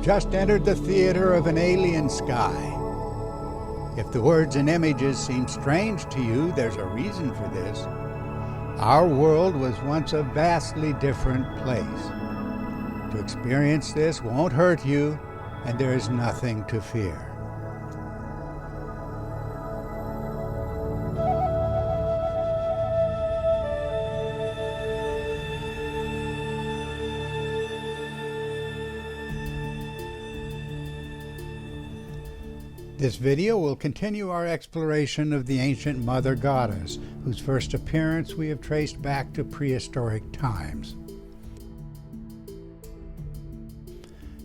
just entered the theater of an alien sky. If the words and images seem strange to you, there's a reason for this. Our world was once a vastly different place. To experience this won't hurt you, and there is nothing to fear. This video will continue our exploration of the ancient Mother Goddess, whose first appearance we have traced back to prehistoric times.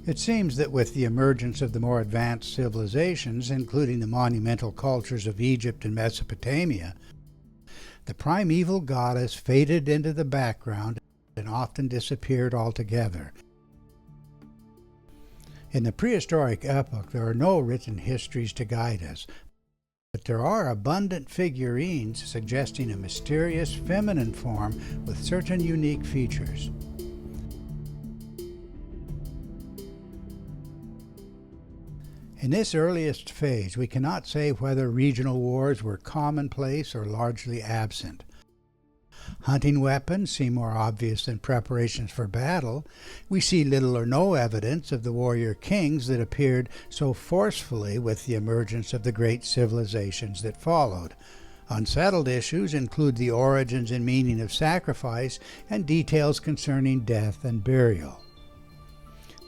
It seems that with the emergence of the more advanced civilizations, including the monumental cultures of Egypt and Mesopotamia, the primeval goddess faded into the background and often disappeared altogether. In the prehistoric epoch, there are no written histories to guide us, but there are abundant figurines suggesting a mysterious feminine form with certain unique features. In this earliest phase, we cannot say whether regional wars were commonplace or largely absent. Hunting weapons seem more obvious than preparations for battle. We see little or no evidence of the warrior kings that appeared so forcefully with the emergence of the great civilizations that followed. Unsettled issues include the origins and meaning of sacrifice and details concerning death and burial.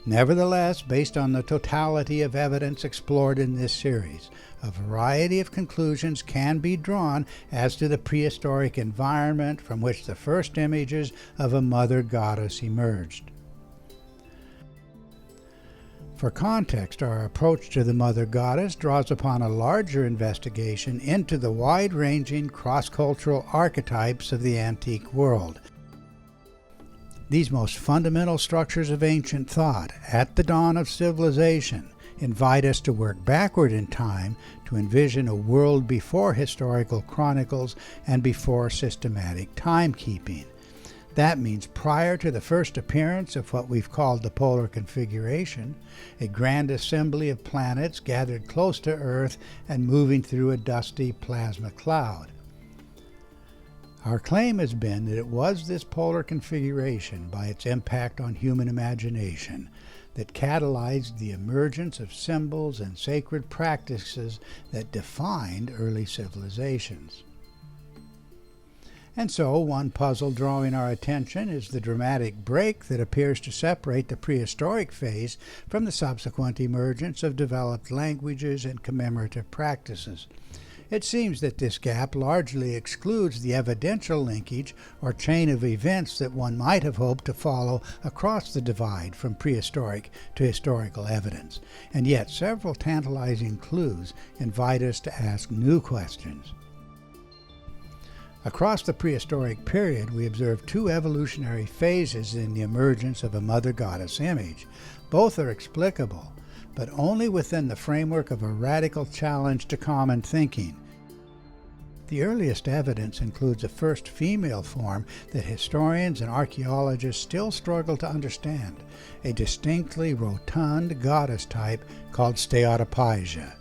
Nevertheless, based on the totality of evidence explored in this series, a variety of conclusions can be drawn as to the prehistoric environment from which the first images of a mother goddess emerged. For context, our approach to the mother goddess draws upon a larger investigation into the wide-ranging cross-cultural archetypes of the antique world. These most fundamental structures of ancient thought, at the dawn of civilization, invite us to work backward in time to envision a world before historical chronicles and before systematic timekeeping. That means prior to the first appearance of what we've called the polar configuration, a grand assembly of planets gathered close to Earth and moving through a dusty plasma cloud. Our claim has been that it was this polar configuration, by its impact on human imagination, that catalyzed the emergence of symbols and sacred practices that defined early civilizations. And so, one puzzle drawing our attention is the dramatic break that appears to separate the prehistoric phase from the subsequent emergence of developed languages and commemorative practices. It seems that this gap largely excludes the evidential linkage or chain of events that one might have hoped to follow across the divide from prehistoric to historical evidence, and yet several tantalizing clues invite us to ask new questions. Across the prehistoric period, we observe two evolutionary phases in the emergence of a mother goddess image. Both are explicable, but only within the framework of a radical challenge to common thinking. The earliest evidence includes a first female form that historians and archaeologists still struggle to understand, a distinctly rotund goddess type called Stereotypia.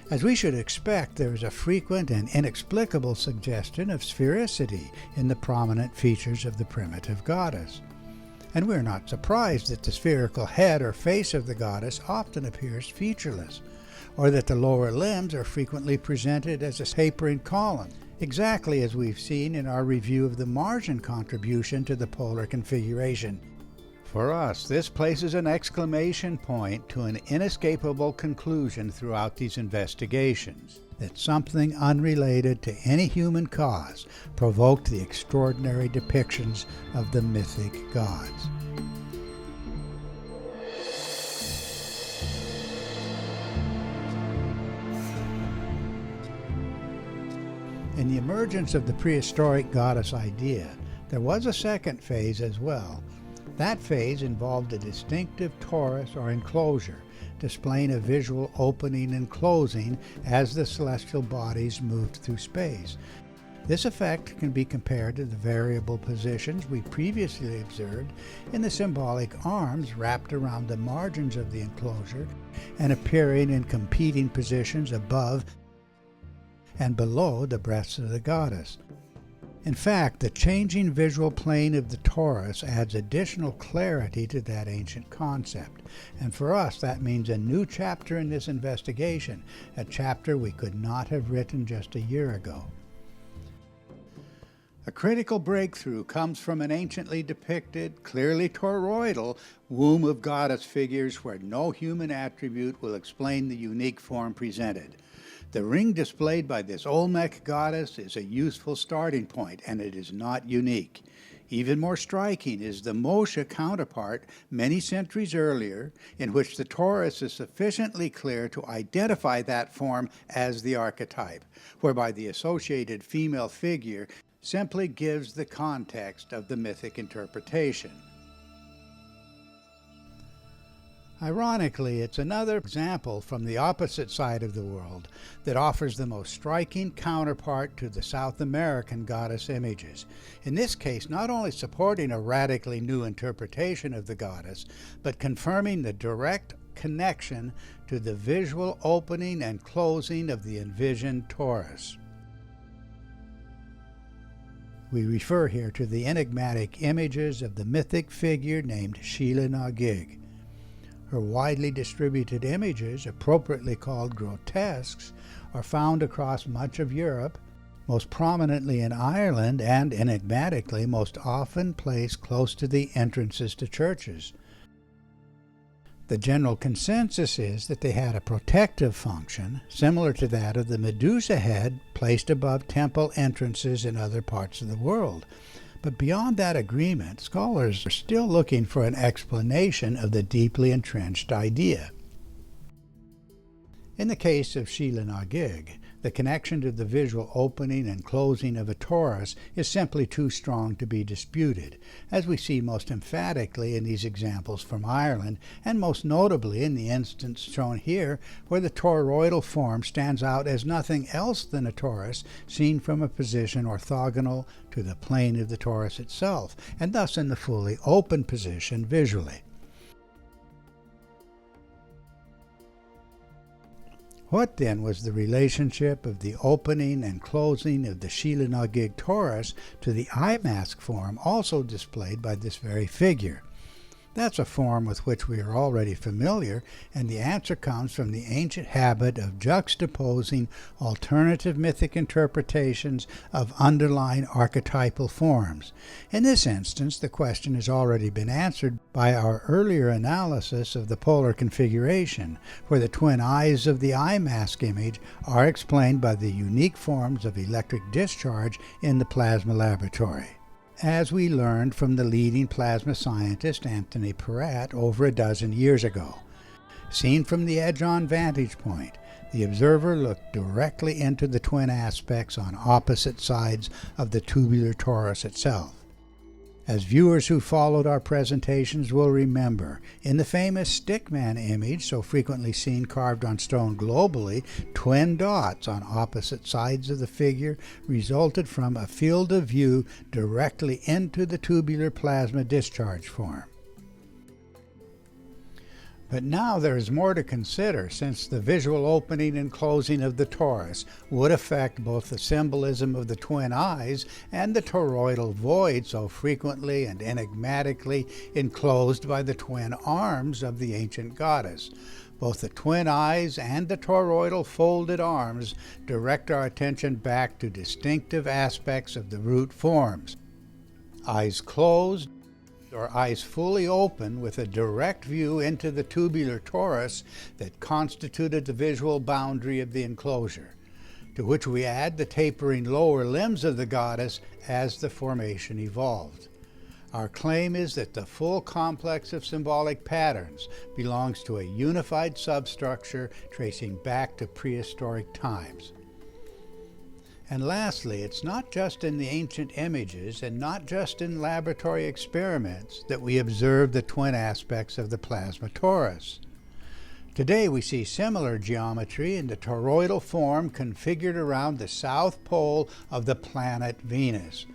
As we should expect, there is a frequent and inexplicable suggestion of sphericity in the prominent features of the primitive goddess. And we are not surprised that the spherical head or face of the goddess often appears featureless, or that the lower limbs are frequently presented as a tapering column, exactly as we've seen in our review of the Martian contribution to the polar configuration. For us, this places an exclamation point to an inescapable conclusion throughout these investigations, that something unrelated to any human cause provoked the extraordinary depictions of the mythic gods. In the emergence of the prehistoric goddess idea, there was a second phase as well. That phase involved a distinctive torus or enclosure, displaying a visual opening and closing as the celestial bodies moved through space. This effect can be compared to the variable positions we previously observed in the symbolic arms wrapped around the margins of the enclosure and appearing in competing positions above and below the breasts of the goddess. In fact, the changing visual plane of the torus adds additional clarity to that ancient concept, and for us that means a new chapter in this investigation, a chapter we could not have written just a year ago. A critical breakthrough comes from an anciently depicted, clearly toroidal womb of goddess figures where no human attribute will explain the unique form presented. The ring displayed by this Olmec goddess is a useful starting point, and it is not unique. Even more striking is the Moshe counterpart many centuries earlier, in which the torus is sufficiently clear to identify that form as the archetype, whereby the associated female figure simply gives the context of the mythic interpretation. Ironically, it's another example from the opposite side of the world that offers the most striking counterpart to the South American goddess images. In this case, not only supporting a radically new interpretation of the goddess, but confirming the direct connection to the visual opening and closing of the envisioned torus. We refer here to the enigmatic images of the mythic figure named Sheela. Her widely distributed images, appropriately called grotesques, are found across much of Europe, most prominently in Ireland, and enigmatically most often placed close to the entrances to churches. The general consensus is that they had a protective function, similar to that of the Medusa head placed above temple entrances in other parts of the world. But beyond that agreement, scholars are still looking for an explanation of the deeply entrenched idea. In the case of Sheela, the connection to the visual opening and closing of a torus is simply too strong to be disputed, as we see most emphatically in these examples from Ireland, and most notably in the instance shown here, where the toroidal form stands out as nothing else than a torus seen from a position orthogonal to the plane of the torus itself, and thus in the fully open position visually. What then was the relationship of the opening and closing of the Sheela torus to the eye mask form also displayed by this very figure? That's a form with which we are already familiar, and the answer comes from the ancient habit of juxtaposing alternative mythic interpretations of underlying archetypal forms. In this instance, the question has already been answered by our earlier analysis of the polar configuration, where the twin eyes of the eye mask image are explained by the unique forms of electric discharge in the plasma laboratory, as we learned from the leading plasma scientist Anthony Peratt over a dozen years ago. Seen from the edge-on vantage point, the observer looked directly into the twin aspects on opposite sides of the tubular torus itself. As viewers who followed our presentations will remember, in the famous stickman image so frequently seen carved on stone globally, twin dots on opposite sides of the figure resulted from a field of view directly into the tubular plasma discharge form. But now there is more to consider, since the visual opening and closing of the torus would affect both the symbolism of the twin eyes and the toroidal void so frequently and enigmatically enclosed by the twin arms of the ancient goddess. Both the twin eyes and the toroidal folded arms direct our attention back to distinctive aspects of the root forms. Eyes closed, or eyes fully open with a direct view into the tubular torus that constituted the visual boundary of the enclosure, to which we add the tapering lower limbs of the goddess as the formation evolved. Our claim is that the full complex of symbolic patterns belongs to a unified substructure tracing back to prehistoric times. And lastly, it's not just in the ancient images and not just in laboratory experiments that we observe the twin aspects of the plasma torus. Today we see similar geometry in the toroidal form configured around the south pole of the planet Venus,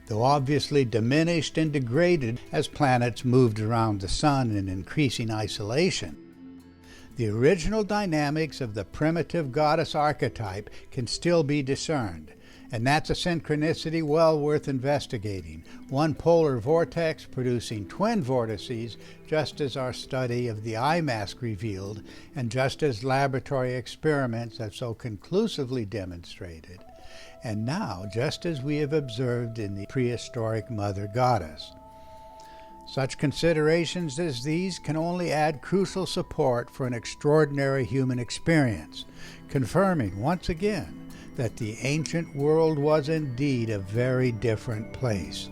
though obviously diminished and degraded as planets moved around the Sun in increasing isolation. The original dynamics of the primitive goddess archetype can still be discerned, and that's a synchronicity well worth investigating. One polar vortex producing twin vortices, just as our study of the eye mask revealed, and just as laboratory experiments have so conclusively demonstrated, and now just as we have observed in the prehistoric mother goddess. Such considerations as these can only add crucial support for an extraordinary human experience, confirming once again that the ancient world was indeed a very different place.